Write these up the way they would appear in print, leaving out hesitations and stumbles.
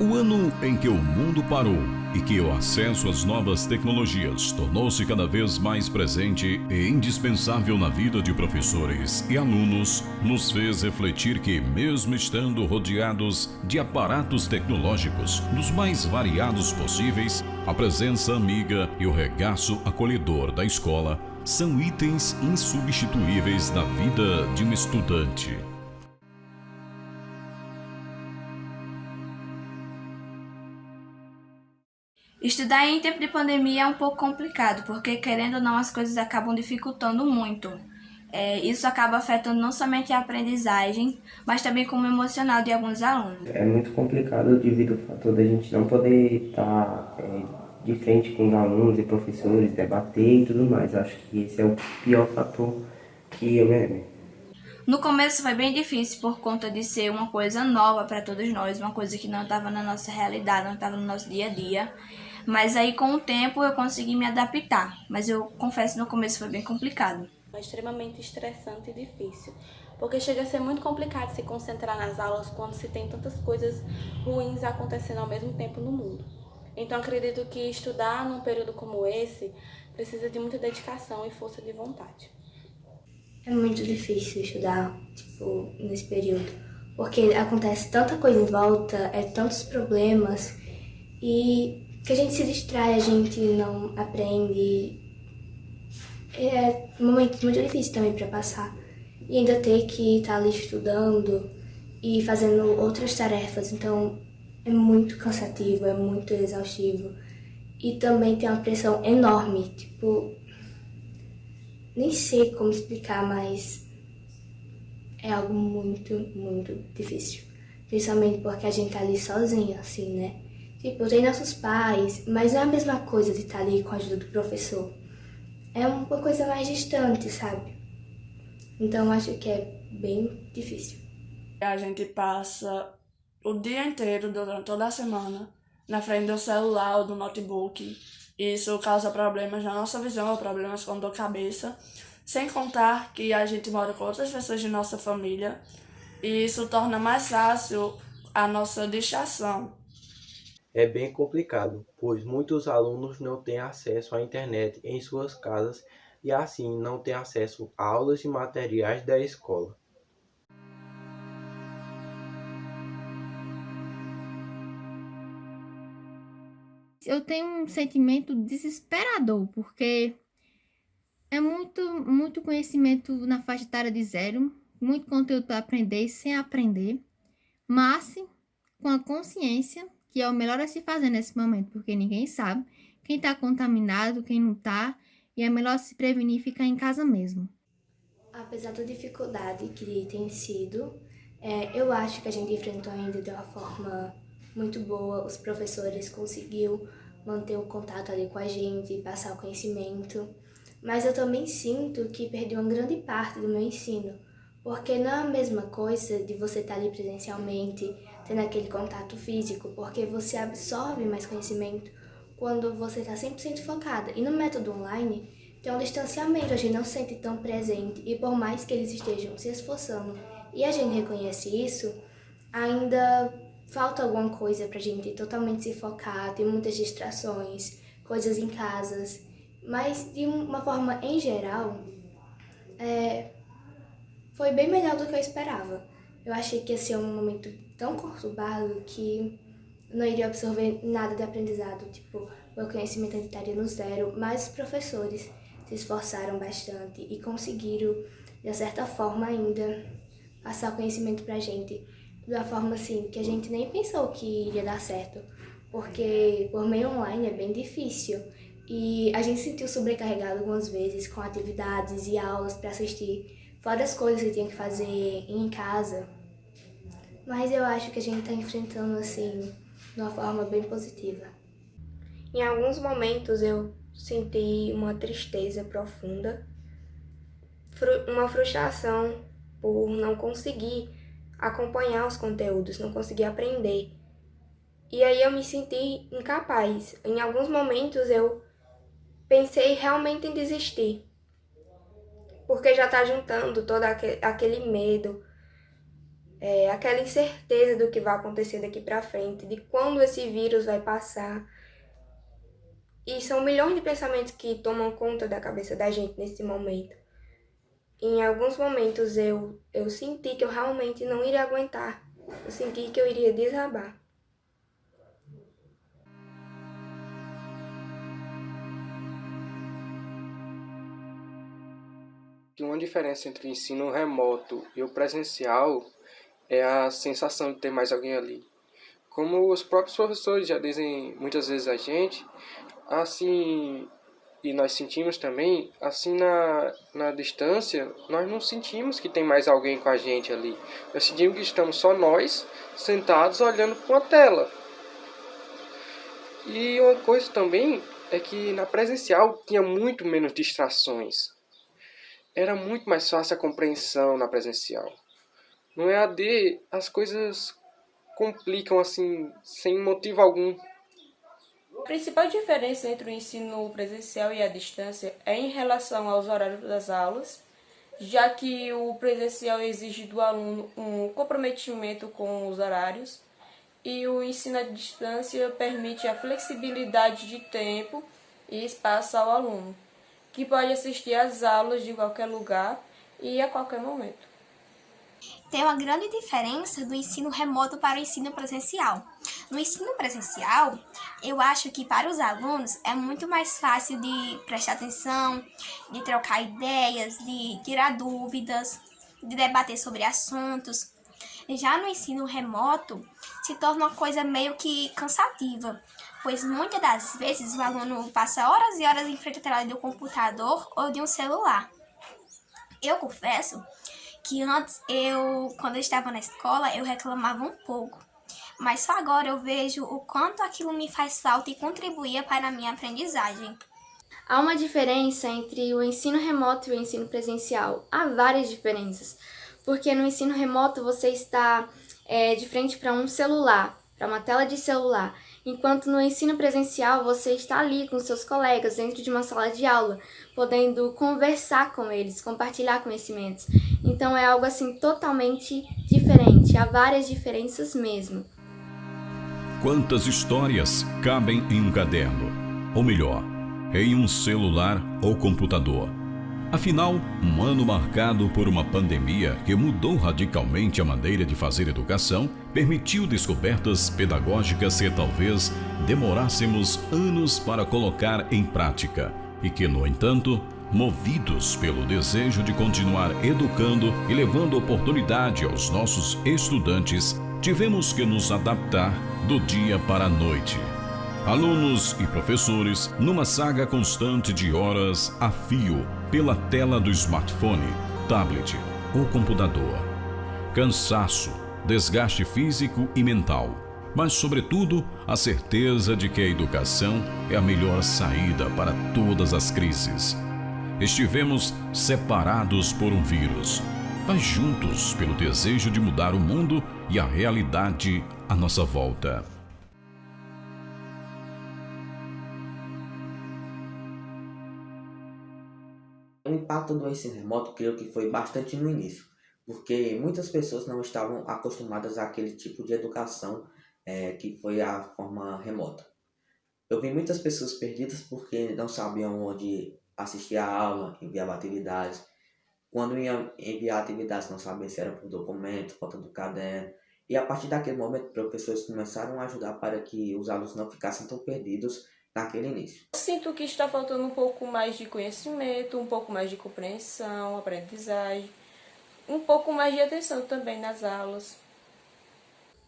O ano em que o mundo parou e que o acesso às novas tecnologias tornou-se cada vez mais presente e indispensável na vida de professores e alunos, nos fez refletir que, mesmo estando rodeados de aparatos tecnológicos dos mais variados possíveis, a presença amiga e o regaço acolhedor da escola são itens insubstituíveis na vida de um estudante. Estudar em tempo de pandemia é um pouco complicado, porque querendo ou não as coisas acabam dificultando muito. Isso acaba afetando não somente a aprendizagem, mas também como o emocional de alguns alunos. É muito complicado devido ao fator da gente não poder estar de frente com os alunos e professores, debater e tudo mais. Acho que esse é o pior fator que eu me. No começo foi bem difícil por conta de ser uma coisa nova para todos nós, uma coisa que não estava na nossa realidade, não estava no nosso dia a dia. Mas aí com o tempo eu consegui me adaptar, mas eu confesso que no começo foi bem complicado. É extremamente estressante e difícil, porque chega a ser muito complicado se concentrar nas aulas quando se tem tantas coisas ruins acontecendo ao mesmo tempo no mundo. Então acredito que estudar num período como esse precisa de muita dedicação e força de vontade. É muito difícil estudar, nesse período, porque acontece tanta coisa em volta, tantos problemas, e que a gente se distrai, a gente não aprende. É um momento muito difícil também para passar. E ainda ter que estar ali estudando e fazendo outras tarefas, então é muito cansativo, é muito exaustivo. E também tem uma pressão enorme, nem sei como explicar, mas é algo muito, muito difícil. Principalmente porque a gente tá ali sozinha, assim, né? Tem nossos pais, mas não é a mesma coisa de estar ali com a ajuda do professor. É uma coisa mais distante, sabe? Então acho que é bem difícil. A gente passa o dia inteiro, durante toda a semana, na frente do celular ou do notebook. Isso causa problemas na nossa visão, problemas com dor de cabeça. Sem contar que a gente mora com outras pessoas de nossa família. E isso torna mais fácil a nossa distração. É bem complicado, pois muitos alunos não têm acesso à internet em suas casas e assim não têm acesso a aulas e materiais da escola. Eu tenho um sentimento desesperador, porque é muito conhecimento na faixa etária de zero, muito conteúdo para aprender sem aprender, mas com a consciência que é o melhor a se fazer nesse momento, porque ninguém sabe quem está contaminado, quem não está, e é melhor se prevenir e ficar em casa mesmo. Apesar da dificuldade que tem sido, eu acho que a gente enfrentou ainda de uma forma muito boa. Os professores conseguiu manter o contato ali com a gente, passar o conhecimento. Mas eu também sinto que perdi uma grande parte do meu ensino, porque não é a mesma coisa de você estar ali presencialmente, tendo aquele contato físico, porque você absorve mais conhecimento quando você está 100% focada. E no método online, tem um distanciamento, a gente não se sente tão presente, e por mais que eles estejam se esforçando e a gente reconhece isso, ainda falta alguma coisa pra gente totalmente se focar, tem muitas distrações, coisas em casas, mas de uma forma em geral, foi bem melhor do que eu esperava. Eu achei que ia ser um momento tão conturbado que eu não iria absorver nada de aprendizado, meu conhecimento ainda estaria no zero, mas os professores se esforçaram bastante e conseguiram, de certa forma ainda, passar o conhecimento pra gente de uma forma assim que a gente nem pensou que iria dar certo, porque por meio online é bem difícil e a gente se sentiu sobrecarregado algumas vezes com atividades e aulas para assistir, fora as coisas que tinha que fazer em casa. Mas eu acho que a gente está enfrentando assim de uma forma bem positiva. Em alguns momentos eu senti uma tristeza profunda, uma frustração por não conseguir acompanhar os conteúdos, não conseguir aprender. E aí eu me senti incapaz. Em alguns momentos eu pensei realmente em desistir, porque já está juntando todo aquele medo, aquela incerteza do que vai acontecer daqui para frente, de quando esse vírus vai passar. E são milhões de pensamentos que tomam conta da cabeça da gente nesse momento. Em alguns momentos eu senti que eu realmente não iria aguentar. Eu senti que eu iria desabar. Uma diferença entre o ensino remoto e o presencial é a sensação de ter mais alguém ali. Como os próprios professores já dizem muitas vezes a gente, assim, e nós sentimos também, assim na distância, nós não sentimos que tem mais alguém com a gente ali. Nós sentimos que estamos só nós, sentados, olhando para uma tela. E uma coisa também é que na presencial tinha muito menos distrações. Era muito mais fácil a compreensão na presencial. No EAD, as coisas complicam assim, sem motivo algum. A principal diferença entre o ensino presencial e a distância é em relação aos horários das aulas, já que o presencial exige do aluno um comprometimento com os horários e o ensino à distância permite a flexibilidade de tempo e espaço ao aluno, que pode assistir às aulas de qualquer lugar e a qualquer momento. Tem uma grande diferença do ensino remoto para o ensino presencial. No ensino presencial, eu acho que para os alunos é muito mais fácil de prestar atenção, de trocar ideias, de tirar dúvidas, de debater sobre assuntos. Já no ensino remoto, se torna uma coisa meio que cansativa, pois muitas das vezes o aluno passa horas e horas em frente à tela do computador ou de um celular. Eu confesso que antes, quando eu estava na escola, eu reclamava um pouco, mas só agora eu vejo o quanto aquilo me faz falta e contribuía para a minha aprendizagem. Há uma diferença entre o ensino remoto e o ensino presencial. Há várias diferenças, porque no ensino remoto você está de frente para um celular, para uma tela de celular, enquanto no ensino presencial você está ali com seus colegas dentro de uma sala de aula, podendo conversar com eles, compartilhar conhecimentos. Então é algo assim totalmente diferente, há várias diferenças mesmo. Quantas histórias cabem em um caderno? Ou melhor, em um celular ou computador? Afinal, um ano marcado por uma pandemia que mudou radicalmente a maneira de fazer educação, permitiu descobertas pedagógicas que talvez demorássemos anos para colocar em prática e que, no entanto, movidos pelo desejo de continuar educando e levando oportunidade aos nossos estudantes, tivemos que nos adaptar do dia para a noite. Alunos e professores numa saga constante de horas a fio pela tela do smartphone, tablet ou computador. Cansaço, desgaste físico e mental, mas sobretudo a certeza de que a educação é a melhor saída para todas as crises. Estivemos separados por um vírus, mas juntos pelo desejo de mudar o mundo e a realidade à nossa volta. O impacto do ensino remoto, creio que foi bastante no início, porque muitas pessoas não estavam acostumadas àquele tipo de educação que foi a forma remota. Eu vi muitas pessoas perdidas porque não sabiam onde assistir a aula, enviar atividades. Quando ia enviar atividades, não sabia se era por documento, foto do caderno. E a partir daquele momento, professores começaram a ajudar para que os alunos não ficassem tão perdidos naquele início. Sinto que está faltando um pouco mais de conhecimento, um pouco mais de compreensão, aprendizagem, um pouco mais de atenção também nas aulas.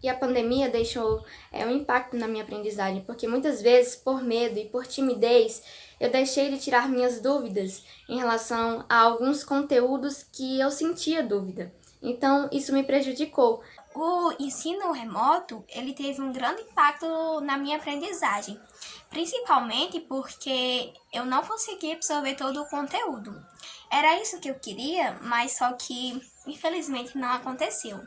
E a pandemia deixou um impacto na minha aprendizagem, porque muitas vezes, por medo e por timidez, eu deixei de tirar minhas dúvidas em relação a alguns conteúdos que eu sentia dúvida. Então, isso me prejudicou. O ensino remoto, ele teve um grande impacto na minha aprendizagem, principalmente porque eu não conseguia absorver todo o conteúdo. Era isso que eu queria, mas só que, infelizmente, não aconteceu.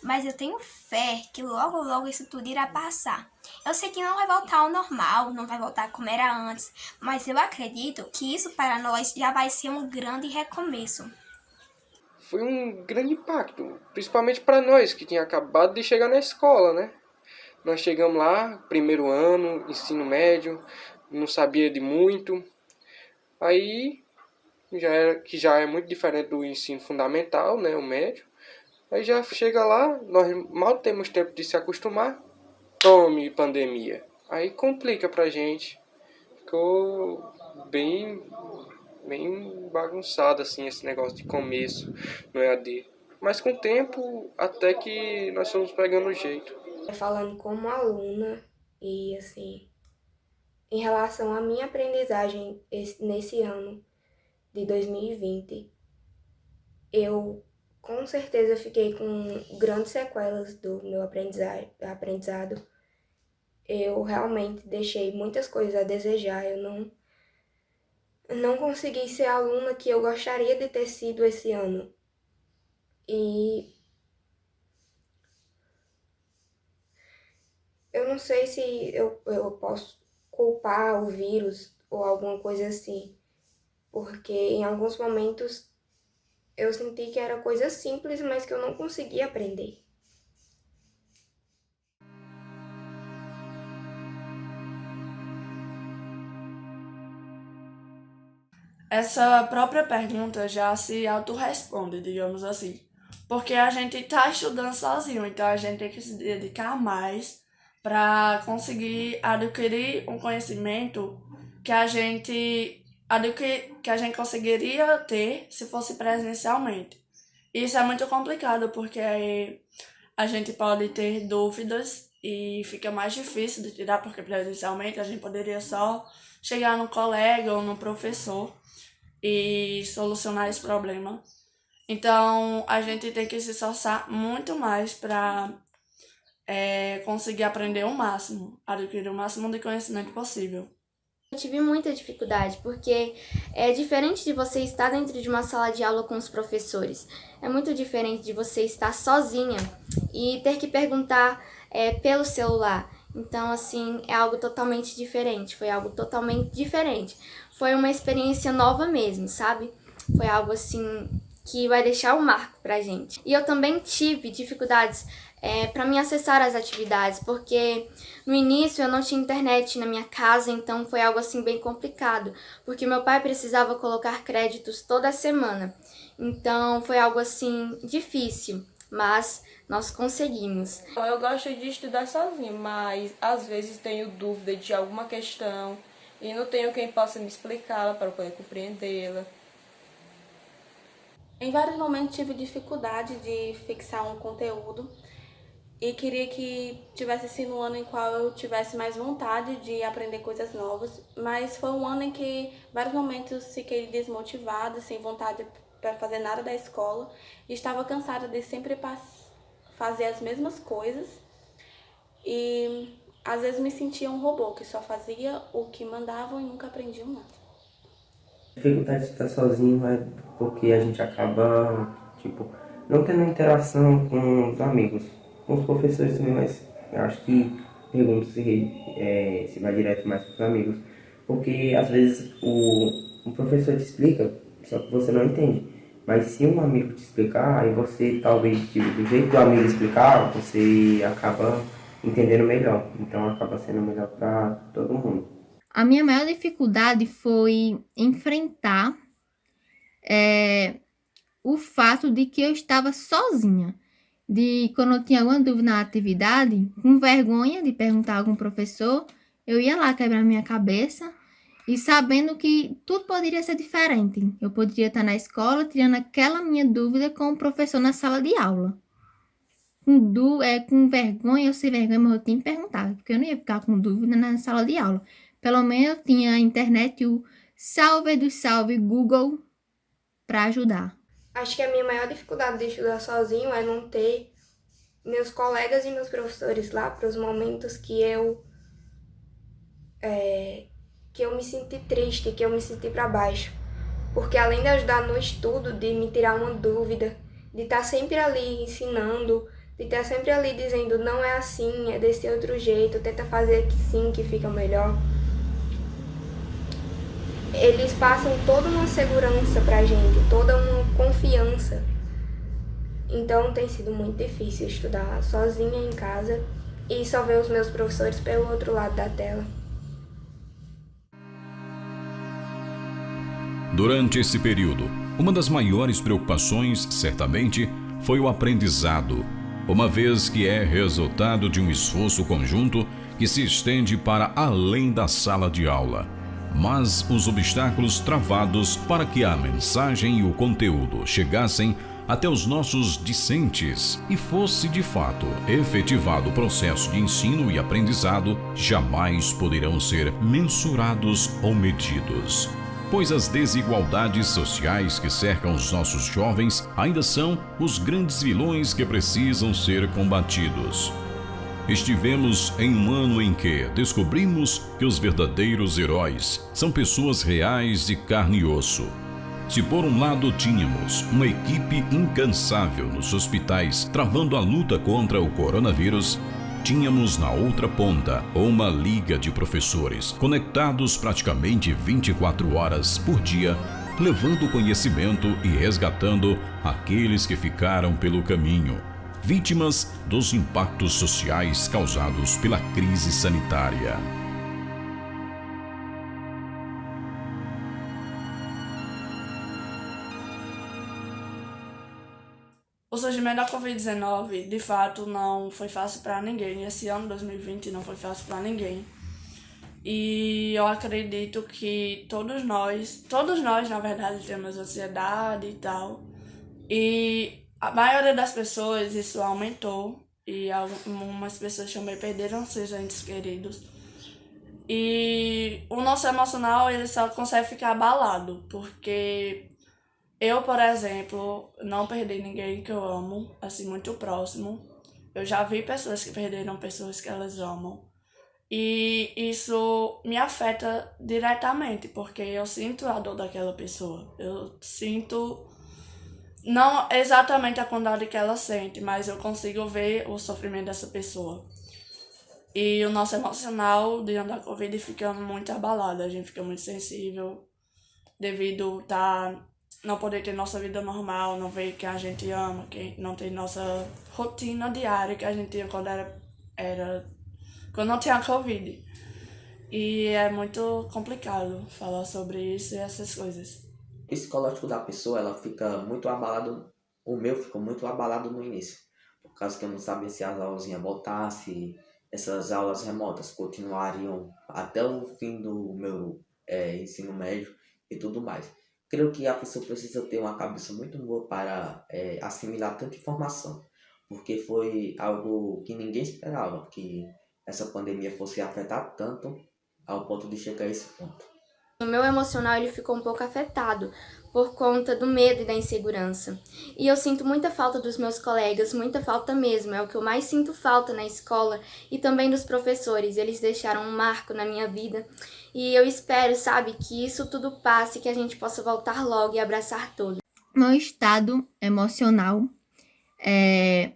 Mas eu tenho fé que logo, logo isso tudo irá passar. Eu sei que não vai voltar ao normal, não vai voltar como era antes, mas eu acredito que isso para nós já vai ser um grande recomeço. foi um grande impacto, principalmente para nós que tinha acabado de chegar na escola, né? Nós chegamos lá, primeiro ano, ensino médio, não sabia de muito. Aí, já é muito diferente do ensino fundamental, né, o médio. Aí já chega lá, nós mal temos tempo de se acostumar, tome pandemia. Aí complica pra gente. Ficou bem bagunçado assim esse negócio de começo no EAD. Mas com o tempo, até que nós fomos pegando o jeito. Falando como aluna e assim, em relação à minha aprendizagem nesse ano de 2020, eu com certeza fiquei com grandes sequelas do meu aprendizado. Eu realmente deixei muitas coisas a desejar. Eu não consegui ser a aluna que eu gostaria de ter sido esse ano. E eu não sei se eu posso culpar o vírus ou alguma coisa assim, porque em alguns momentos eu senti que era coisa simples, mas que eu não conseguia aprender. Essa própria pergunta já se autorresponde, digamos assim. Porque a gente tá estudando sozinho, então a gente tem que se dedicar mais para conseguir adquirir um conhecimento que a gente conseguiria ter se fosse presencialmente. Isso é muito complicado, porque aí a gente pode ter dúvidas e fica mais difícil de tirar, porque presencialmente a gente poderia só chegar no colega ou no professor e solucionar esse problema. Então, a gente tem que se esforçar muito mais para conseguir aprender o máximo, adquirir o máximo de conhecimento possível. Eu tive muita dificuldade, porque é diferente de você estar dentro de uma sala de aula com os professores. É muito diferente de você estar sozinha e ter que perguntar pelo celular. Então, assim, é algo totalmente diferente. Foi algo totalmente diferente. Foi uma experiência nova mesmo, sabe? Foi algo, assim, que vai deixar um marco pra gente. E eu também tive dificuldades para me acessar as atividades, porque no início eu não tinha internet na minha casa, então foi algo assim bem complicado, porque meu pai precisava colocar créditos toda semana. Então foi algo assim difícil, mas nós conseguimos. Eu gosto de estudar sozinho, mas às vezes tenho dúvida de alguma questão e não tenho quem possa me explicá-la para eu poder compreendê-la. Em vários momentos tive dificuldade de fixar um conteúdo e queria que tivesse sido um ano em qual eu tivesse mais vontade de aprender coisas novas, mas foi um ano em que em vários momentos fiquei desmotivada, sem vontade para fazer nada da escola, e estava cansada de sempre fazer as mesmas coisas e às vezes me sentia um robô que só fazia o que mandavam e nunca aprendia nada. A dificuldade de estar sozinho é porque a gente acaba, não tendo interação com os amigos, com os professores também, mas eu acho que pergunto se vai direto mais para os amigos, porque às vezes o professor te explica, só que você não entende, mas se um amigo te explicar, aí você talvez, do jeito do amigo explicar, você acaba entendendo melhor, então acaba sendo melhor para todo mundo. A minha maior dificuldade foi enfrentar o fato de que eu estava sozinha. De quando eu tinha alguma dúvida na atividade, com vergonha de perguntar a algum professor, eu ia lá quebrar minha cabeça e sabendo que tudo poderia ser diferente. Eu poderia estar na escola tirando aquela minha dúvida com o professor na sala de aula. Com vergonha ou sem vergonha, mas eu tinha que perguntar, porque eu não ia ficar com dúvida na sala de aula. Pelo menos eu tinha a internet e o salve do salve Google para ajudar. Acho que a minha maior dificuldade de estudar sozinho é não ter meus colegas e meus professores lá para os momentos que eu me senti triste, que eu me senti para baixo. Porque além de ajudar no estudo, de me tirar uma dúvida, de estar sempre ali ensinando, de estar sempre ali dizendo não é assim, é desse outro jeito, tenta fazer aqui sim que fica melhor. Eles passam toda uma segurança pra gente, toda uma confiança Então tem sido muito difícil estudar sozinha em casa e só ver os meus professores pelo outro lado da tela. Durante esse período, uma das maiores preocupações, certamente, foi o aprendizado, uma vez que é resultado de um esforço conjunto que se estende para além da sala de aula. Mas os obstáculos travados para que a mensagem e o conteúdo chegassem até os nossos discentes e fosse de fato efetivado o processo de ensino e aprendizado, jamais poderão ser mensurados ou medidos. Pois as desigualdades sociais que cercam os nossos jovens ainda são os grandes vilões que precisam ser combatidos. Estivemos em um ano em que descobrimos que os verdadeiros heróis são pessoas reais de carne e osso. Se por um lado tínhamos uma equipe incansável nos hospitais travando a luta contra o coronavírus, tínhamos na outra ponta uma liga de professores conectados praticamente 24 horas por dia, levando conhecimento e resgatando aqueles que ficaram pelo caminho, vítimas dos impactos sociais causados pela crise sanitária. O surgimento da Covid-19, de fato, não foi fácil para ninguém. Esse ano, 2020, não foi fácil para ninguém. E eu acredito que todos nós, na verdade, temos ansiedade e tal. E a maioria das pessoas, isso aumentou. E algumas pessoas também perderam seus entes queridos. E o nosso emocional, ele só consegue ficar abalado, porque eu, por exemplo, não perdi ninguém que eu amo, assim, muito próximo. Eu já vi pessoas que perderam pessoas que elas amam. E isso me afeta diretamente, porque eu sinto a dor daquela pessoa. Eu sinto, não exatamente a quantidade que ela sente, mas eu consigo ver o sofrimento dessa pessoa. E o nosso emocional, diante da Covid, fica muito abalado. A gente fica muito sensível, devido não poder ter nossa vida normal, não ver quem a gente ama, quem não tem nossa rotina diária que a gente tinha quando quando não tinha Covid. E é muito complicado falar sobre isso e essas coisas. O psicológico da pessoa, ela fica muito abalado, o meu ficou muito abalado no início, por causa que eu não sabia se as aulas iam voltar, se essas aulas remotas continuariam até o fim do meu ensino médio e tudo mais. Creio que a pessoa precisa ter uma cabeça muito boa para assimilar tanta informação, porque foi algo que ninguém esperava, que essa pandemia fosse afetar tanto ao ponto de chegar a esse ponto. O meu emocional ele ficou um pouco afetado por conta do medo e da insegurança. E eu sinto muita falta dos meus colegas, muita falta mesmo. É o que eu mais sinto falta na escola e também dos professores. Eles deixaram um marco na minha vida. E eu espero, sabe, que isso tudo passe, que a gente possa voltar logo e abraçar todos. Meu estado emocional é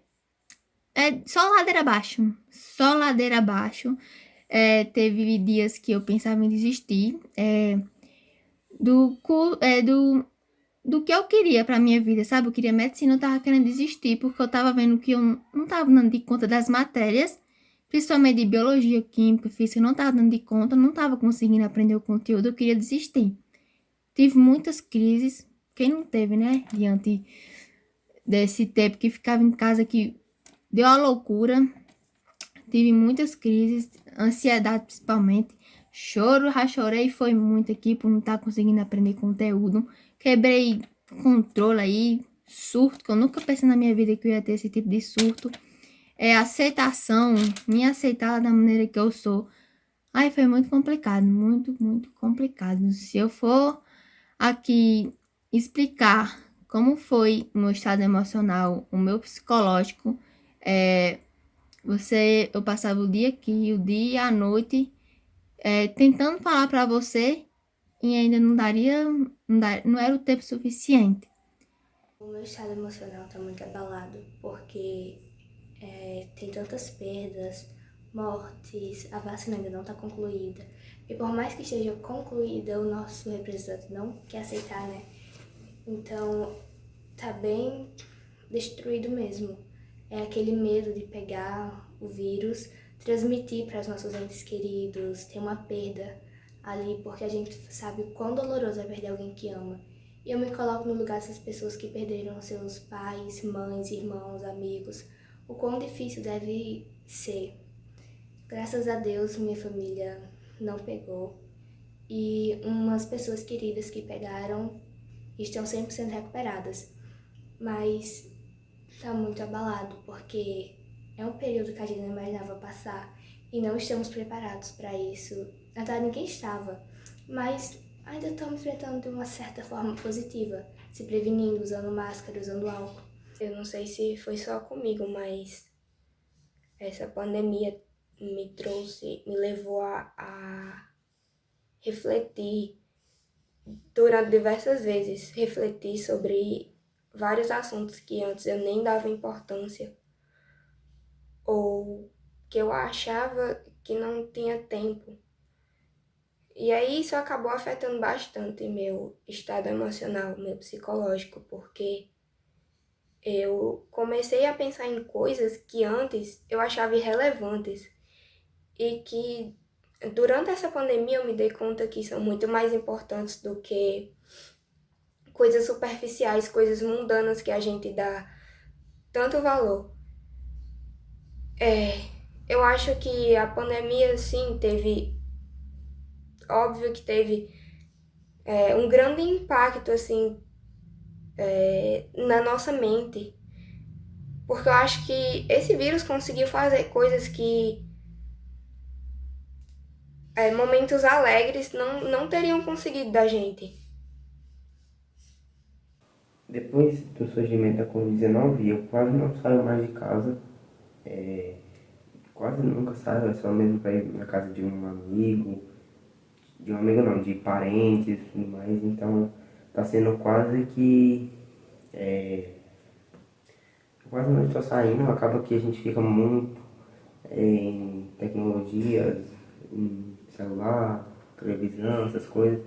só ladeira abaixo. Só ladeira abaixo. Teve dias que eu pensava em desistir do que eu queria pra minha vida, sabe? Eu queria medicina, eu tava querendo desistir, porque eu tava vendo que eu não tava dando de conta das matérias, principalmente de biologia, química, física, eu não tava dando de conta, não tava conseguindo aprender o conteúdo, eu queria desistir. Tive muitas crises, quem não teve, né? Diante desse tempo que ficava em casa, que deu a loucura. Tive muitas crises, ansiedade principalmente. Já chorei, foi muito aqui por não estar conseguindo aprender conteúdo. Quebrei controle aí, surto, que eu nunca pensei na minha vida que eu ia ter esse tipo de surto. Aceitação, me aceitar da maneira que eu sou. Aí foi muito complicado, muito, muito complicado. Se eu for aqui explicar como foi o meu estado emocional, o meu psicológico, eu passava o dia aqui, o dia e a noite, tentando falar para você e ainda não era o tempo suficiente. O meu estado emocional está muito abalado porque tem tantas perdas, mortes, a vacina ainda não está concluída. E por mais que esteja concluída, o nosso representante não quer aceitar, né? Então, tá bem destruído mesmo. É aquele medo de pegar o vírus, transmitir para os nossos entes queridos, ter uma perda ali, porque a gente sabe o quão doloroso é perder alguém que ama. E eu me coloco no lugar dessas pessoas que perderam seus pais, mães, irmãos, amigos. O quão difícil deve ser. Graças a Deus, minha família não pegou. E umas pessoas queridas que pegaram estão 100% recuperadas. Mas está muito abalado, porque é um período que a gente não imaginava passar e não estamos preparados para isso. Na verdade, ninguém estava, mas ainda estamos enfrentando de uma certa forma positiva, se prevenindo, usando máscara, usando álcool. Eu não sei se foi só comigo, mas essa pandemia me levou a refletir durante diversas vezes, refletir sobre vários assuntos que antes eu nem dava importância ou que eu achava que não tinha tempo. E aí isso acabou afetando bastante meu estado emocional, meu psicológico, porque eu comecei a pensar em coisas que antes eu achava irrelevantes e que durante essa pandemia eu me dei conta que são muito mais importantes do que coisas superficiais, coisas mundanas que a gente dá tanto valor. Eu acho que a pandemia, sim, óbvio que teve um grande impacto, assim, na nossa mente. Porque eu acho que esse vírus conseguiu fazer coisas que momentos alegres não teriam conseguido da gente. Depois do surgimento da Covid-19, eu quase não saio mais de casa. Quase nunca saio, é só mesmo para ir na casa de um amigo. De um amigo não, de parentes e tudo mais. Então, tá sendo quase que... quase não estou saindo, acaba que a gente fica muito em tecnologias, em celular, televisão, essas coisas.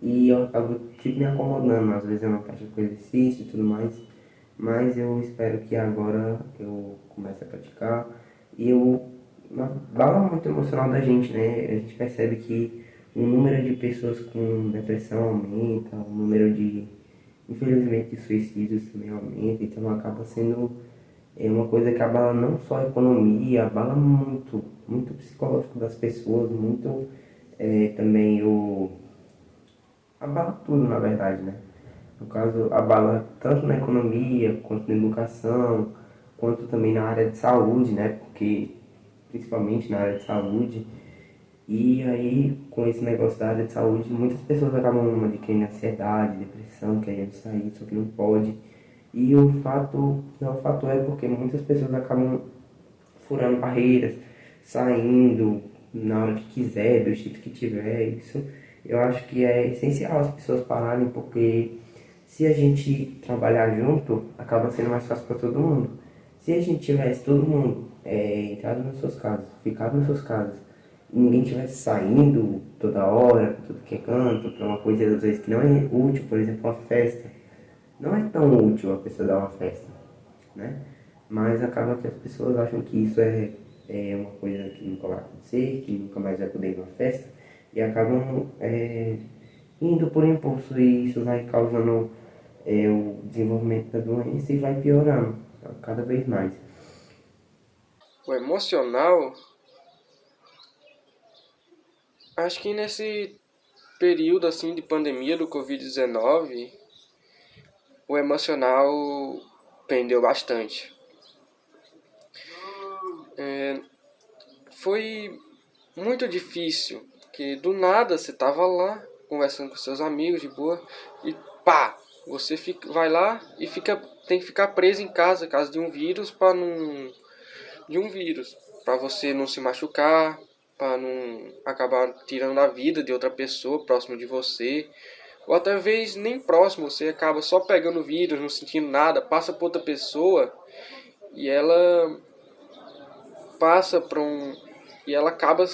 E eu acabo tipo me acomodando, às vezes eu não pratico exercício e tudo mais. Mas eu espero que agora eu comece a praticar. E fala muito emocional da gente, né? A gente percebe que o número de pessoas com depressão aumenta, o número de, infelizmente, de suicídios também aumenta. Então acaba sendo uma coisa que abala não só a economia, abala muito o psicológico das pessoas, muito também abala tudo, na verdade, né? No caso, abala tanto na economia, quanto na educação, quanto também na área de saúde, né? Porque, principalmente na área de saúde. E aí, com esse negócio da área de saúde, muitas pessoas acabam adquirindo ansiedade, depressão, querendo sair, só que não pode. E o fato é porque muitas pessoas acabam furando barreiras, saindo na hora que quiser, do jeito que tiver. Isso eu acho que é essencial as pessoas pararem, porque se a gente trabalhar junto, acaba sendo mais fácil para todo mundo. Se a gente tivesse todo mundo entrado nas suas casas, ficado nas suas casas, e ninguém tivesse saindo toda hora, para tudo que é canto, para uma coisa às vezes que não é útil, por exemplo, uma festa. Não é tão útil a pessoa dar uma festa, né? Mas acaba que as pessoas acham que isso é uma coisa que nunca vai acontecer, que nunca mais vai poder ir numa festa, e acabam indo por impulso, e isso vai causando o desenvolvimento da doença e vai piorando cada vez mais. O emocional, acho que nesse período assim de pandemia do Covid-19, o emocional pendeu bastante. Foi muito difícil, porque do nada você tava lá conversando com seus amigos de boa e pá, você vai lá e tem que ficar preso em casa de um vírus para você não se machucar, para não acabar tirando a vida de outra pessoa próximo de você, ou até vez nem próximo, você acaba só pegando o vírus, não sentindo nada, passa para outra pessoa e ela passa e ela acaba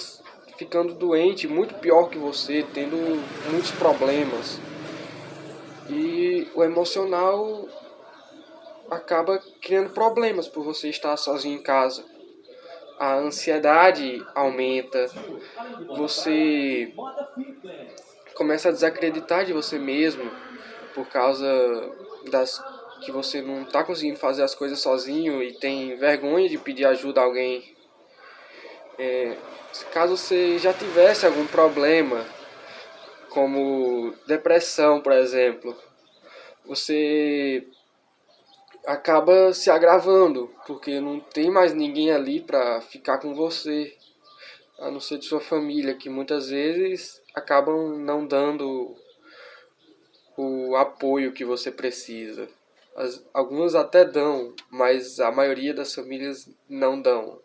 ficando doente, muito pior que você, tendo muitos problemas. E o emocional acaba criando problemas por você estar sozinho em casa. A ansiedade aumenta, você começa a desacreditar de você mesmo por causa das que você não está conseguindo fazer as coisas sozinho e tem vergonha de pedir ajuda a alguém. Caso você já tivesse algum problema, como depressão, por exemplo, você acaba se agravando, porque não tem mais ninguém ali para ficar com você, a não ser de sua família, que muitas vezes acabam não dando o apoio que você precisa. Algumas até dão, mas a maioria das famílias não dão.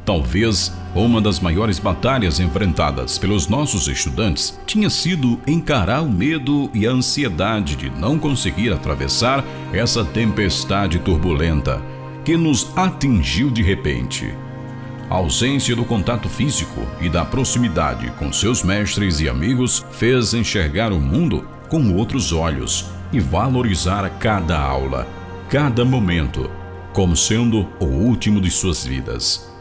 Talvez uma das maiores batalhas enfrentadas pelos nossos estudantes tinha sido encarar o medo e a ansiedade de não conseguir atravessar essa tempestade turbulenta que nos atingiu de repente. A ausência do contato físico e da proximidade com seus mestres e amigos fez enxergar o mundo com outros olhos e valorizar cada aula, cada momento, como sendo o último de suas vidas.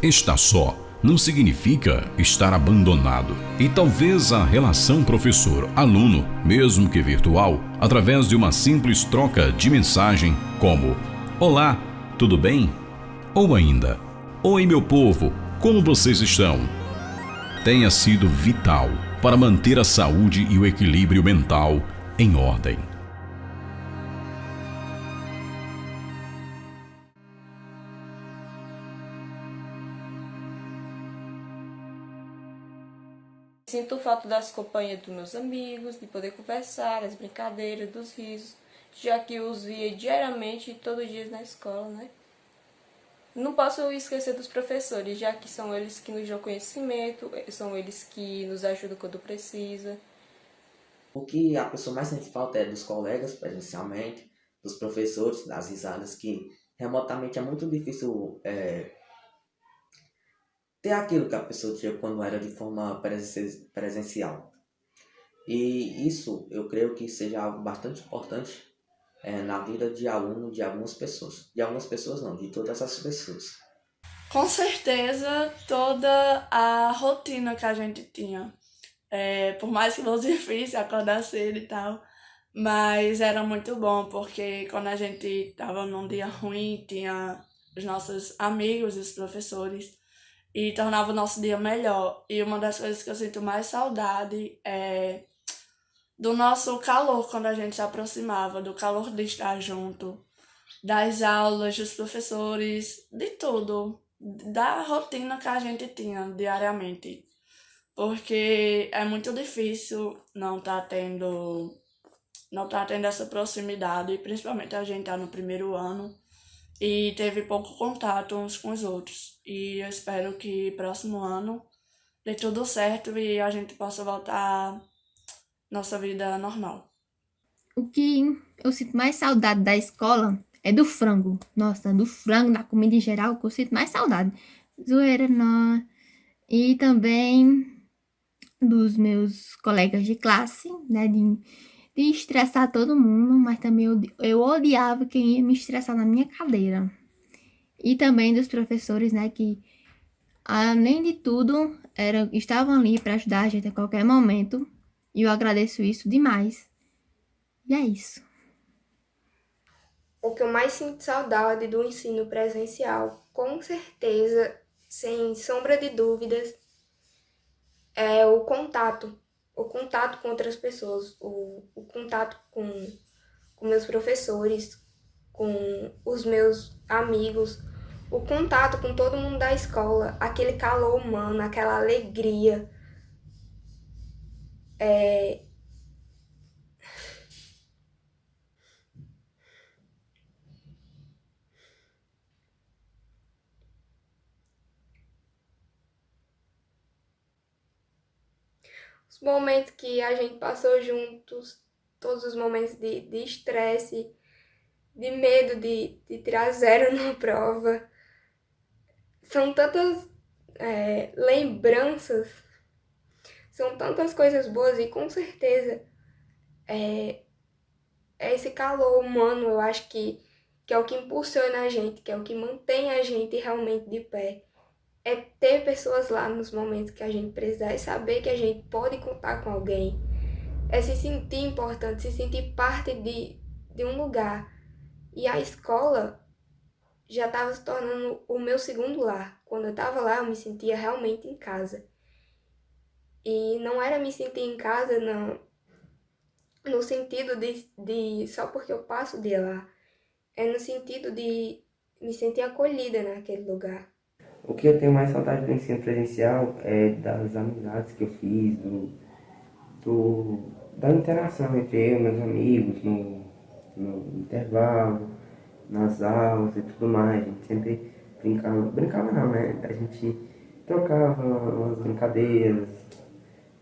Estar só não significa estar abandonado. E talvez a relação professor-aluno, mesmo que virtual, através de uma simples troca de mensagem como "Olá, tudo bem?" ou ainda "Oi, meu povo, como vocês estão?", tenha sido vital para manter a saúde e o equilíbrio mental em ordem. Sinto falta das companhias dos meus amigos, de poder conversar, das brincadeiras, dos risos, já que eu os via diariamente e todos os dias na escola, né? Não posso esquecer dos professores, já que são eles que nos dão conhecimento, são eles que nos ajudam quando precisa. O que a pessoa mais sente falta é dos colegas presencialmente, dos professores, das risadas, que remotamente é muito difícil ter aquilo que a pessoa tinha quando era de forma presencial. E isso eu creio que seja algo bastante importante na vida de aluno de algumas pessoas. De algumas pessoas não, de todas as pessoas. Com certeza, toda a rotina que a gente tinha. Por mais que fosse difícil acordar cedo e tal, mas era muito bom, porque quando a gente estava num dia ruim, tinha os nossos amigos e os professores, e tornava o nosso dia melhor. E uma das coisas que eu sinto mais saudade é do nosso calor quando a gente se aproximava, do calor de estar junto, das aulas, dos professores, de tudo, da rotina que a gente tinha diariamente. Porque é muito difícil não tá tendo essa proximidade, principalmente a gente tá no primeiro ano e teve pouco contato uns com os outros. E eu espero que próximo ano dê tudo certo e a gente possa voltar à nossa vida normal. O que eu sinto mais saudade da escola é do frango. Nossa, do frango, da comida em geral, que eu sinto mais saudade. Zoeira, não. E também dos meus colegas de classe, né, de estressar todo mundo, mas também eu odiava quem ia me estressar na minha cadeira. E também dos professores, né, que além de tudo, estavam ali para ajudar a gente a qualquer momento, e eu agradeço isso demais. E é isso. O que eu mais sinto saudade do ensino presencial, com certeza, sem sombra de dúvidas, é o contato com outras pessoas, o contato com meus professores, com os meus amigos, o contato com todo mundo da escola, aquele calor humano, aquela alegria. Os momentos que a gente passou juntos, todos os momentos de estresse, de medo de tirar 0 na prova. São tantas lembranças, são tantas coisas boas e com certeza esse calor humano, eu acho que é o que impulsiona a gente, que é o que mantém a gente realmente de pé. É ter pessoas lá nos momentos que a gente precisar, é saber que a gente pode contar com alguém, é se sentir importante, se sentir parte de um lugar. E a escola já estava se tornando o meu segundo lar. Quando eu estava lá, eu me sentia realmente em casa. E não era me sentir em casa no sentido de só porque eu passo o dia lá. É no sentido de me sentir acolhida naquele lugar. O que eu tenho mais saudade do ensino presencial é das amizades que eu fiz, da interação entre eu e meus amigos no intervalo, nas aulas e tudo mais. A gente sempre brincava não, né? A gente trocava umas brincadeiras,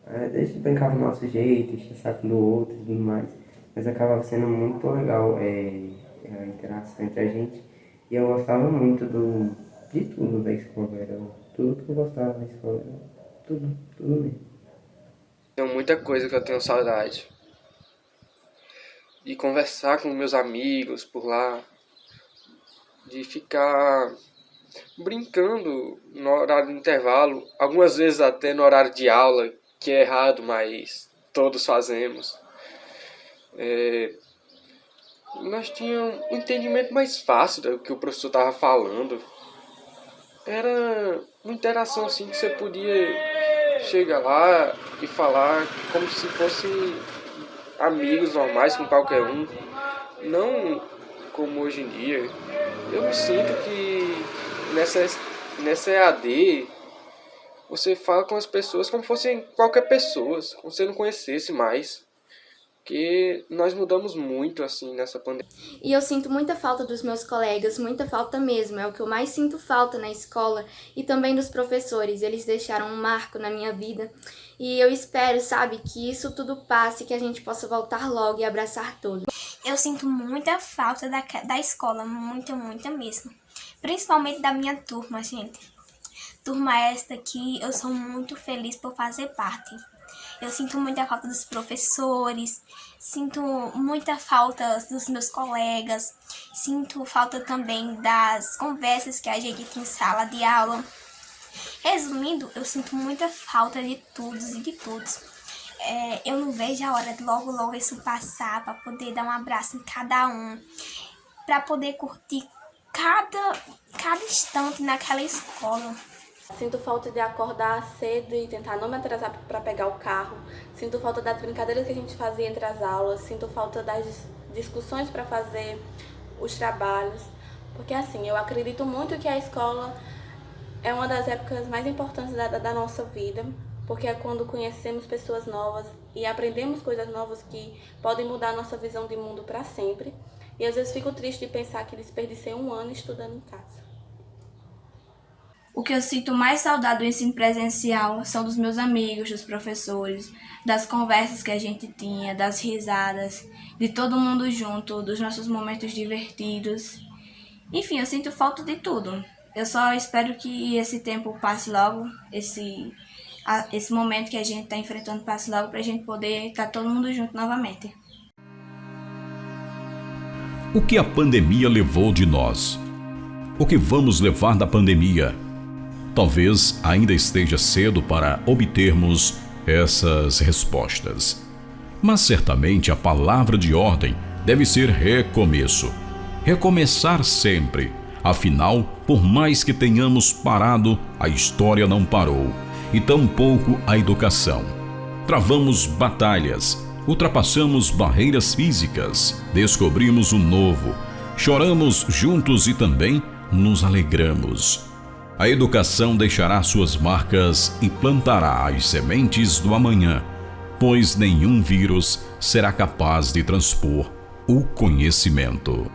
a gente brincava do nosso jeito, enchia o saco do outro e tudo mais. Mas acabava sendo muito legal a interação entre a gente. E eu gostava muito de tudo da escola, era tudo que eu gostava da escola, era tudo mesmo. Tem muita coisa que eu tenho saudade. De conversar com meus amigos por lá, de ficar brincando no horário do intervalo, algumas vezes até no horário de aula, que é errado, mas todos fazemos. Nós tínhamos um entendimento mais fácil do que o professor estava falando. Era uma interação assim que você podia chegar lá e falar como se fossem amigos normais com qualquer um. Não como hoje em dia. Eu me sinto que nessa EAD você fala com as pessoas como fossem qualquer pessoa, como se você não conhecesse mais. Porque nós mudamos muito assim nessa pandemia. E eu sinto muita falta dos meus colegas, muita falta mesmo. É o que eu mais sinto falta na escola e também dos professores. Eles deixaram um marco na minha vida. E eu espero, sabe, que isso tudo passe, que a gente possa voltar logo e abraçar todos. Eu sinto muita falta da escola, muita mesmo. Principalmente da minha turma, gente. Turma esta que eu sou muito feliz por fazer parte. Eu sinto muita falta dos professores, sinto muita falta dos meus colegas, sinto falta também das conversas que a gente tem em sala de aula. Resumindo, eu sinto muita falta de todos e de todos. Eu não vejo a hora de logo isso passar, para poder dar um abraço em cada um, para poder curtir cada instante naquela escola. Sinto falta de acordar cedo e tentar não me atrasar para pegar o carro. Sinto falta das brincadeiras que a gente fazia entre as aulas. Sinto falta das discussões para fazer os trabalhos. Porque assim, eu acredito muito que a escola é uma das épocas mais importantes da nossa vida. Porque é quando conhecemos pessoas novas e aprendemos coisas novas que podem mudar a nossa visão de mundo para sempre. E às vezes fico triste de pensar que desperdicei 1 ano estudando em casa. O que eu sinto mais saudade do ensino presencial são dos meus amigos, dos professores, das conversas que a gente tinha, das risadas, de todo mundo junto, dos nossos momentos divertidos. Enfim, eu sinto falta de tudo. Eu só espero que esse tempo passe logo, esse momento que a gente está enfrentando passe logo para a gente poder estar todo mundo junto novamente. O que a pandemia levou de nós? O que vamos levar da pandemia? Talvez ainda esteja cedo para obtermos essas respostas. Mas certamente a palavra de ordem deve ser recomeço. Recomeçar sempre. Afinal, por mais que tenhamos parado, a história não parou. E tampouco a educação. Travamos batalhas, ultrapassamos barreiras físicas, descobrimos o novo, choramos juntos e também nos alegramos. A educação deixará suas marcas e plantará as sementes do amanhã, pois nenhum vírus será capaz de transpor o conhecimento.